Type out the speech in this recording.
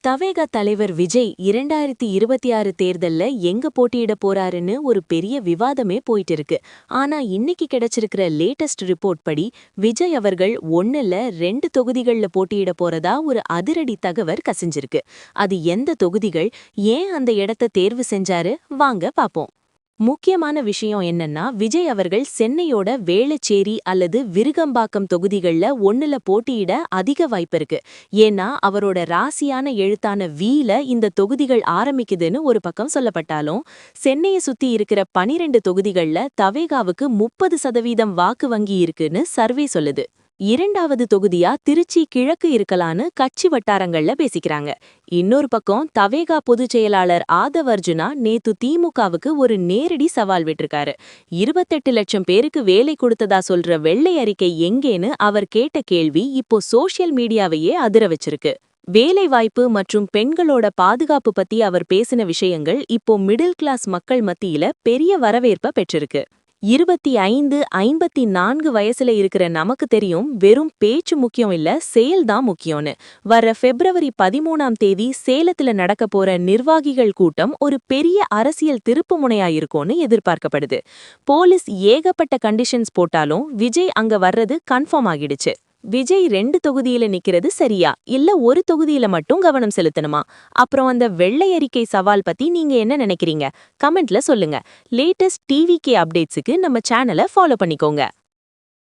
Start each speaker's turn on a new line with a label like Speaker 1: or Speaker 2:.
Speaker 1: தவேகா தலைவர் விஜய் 2026 தேர்தல்ல எங்க போட்டியிட போறாருன்னு ஒரு பெரிய விவாதமே போயிட்டு இருக்கு. ஆனா இன்னைக்கு கிடைச்சிருக்கிற லேட்டஸ்ட் ரிப்போர்ட் படி விஜய் அவர்கள் 1 இல்ல 2 தொகுதிகள்ல போட்டியிட போறதா ஒரு அதிரடி தகவல் கசிஞ்சிருக்கு. அது எந்த தொகுதிகள், ஏன் அந்த இடத்தை தேர்வு செஞ்சாரு, வாங்க பாப்போம். முக்கியமான விஷயம் என்னன்னா, விஜய் அவர்கள் சென்னையோட வேளச்சேரி அல்லது விருகம்பாக்கம் தொகுதிகள்ல 1ல போட்டியிட அதிக வாய்ப்பு இருக்கு. ஏன்னா அவரோட ராசியான எழுத்தான வீல இந்த தொகுதிகள் ஆரம்பிக்குதுன்னு ஒரு பக்கம் சொல்லப்பட்டாலும், சென்னையை சுத்தி இருக்கிற 12 தொகுதிகள்ல தவேகாவுக்கு 30% வாக்கு வங்கி இருக்குன்னு சர்வே சொல்லுது. இரண்டாவது தொகுதியா திருச்சி கிழக்கு இருக்கலான்னு கட்சி வட்டாரங்கள்ல பேசிக்கிறாங்க. இன்னொரு பக்கம் தவேகா பொதுச் செயலாளர் ஆதவ் அர்ஜுனா நேத்து திமுகவுக்கு ஒரு நேரடி சவால் விட்டிருக்காரு. 28 லட்சம் பேருக்கு வேலை கொடுத்ததா சொல்ற வெள்ளை அறிக்கை எங்கேன்னு அவர் கேட்ட கேள்வி இப்போ சோஷியல் மீடியாவையே அதிர வச்சிருக்கு. வேலைவாய்ப்பு மற்றும் பெண்களோட பாதுகாப்பு பத்தி அவர் பேசின விஷயங்கள் இப்போ மிடில் கிளாஸ் மக்கள் மத்தியில பெரிய வரவேற்ப பெற்றிருக்கு. 25-54 வயசுல இருக்கிற நமக்கு தெரியும், வெறும் பேச்சு முக்கியம் இல்ல, செயல்தான் முக்கியம்னு. வர பிப்ரவரி 13ஆம் தேதி சேலத்துல நடக்க போற நிர்வாகிகள் கூட்டம் ஒரு பெரிய அரசியல் திருப்பு முனையா இருக்கும்னு எதிர்பார்க்கப்படுது. போலீஸ் ஏகப்பட்ட கண்டிஷன்ஸ் போட்டாலும் விஜய் அங்க வர்றது கன்ஃபார்ம் ஆகிடுச்சு. விஜய் 2 தொகுதியில நிக்கிறது சரியா, இல்ல ஒரு தொகுதியில மட்டும் கவனம் செலுத்தணுமா? அப்புறம் அந்த வெள்ளை அறிக்கை சவால் பத்தி நீங்க என்ன நினைக்கிறீங்க? கமெண்ட்ல சொல்லுங்க. லேட்டஸ்ட் டிவிகே அப்டேட்ஸுக்கு நம்ம சேனலை ஃபாலோ பண்ணிக்கோங்க.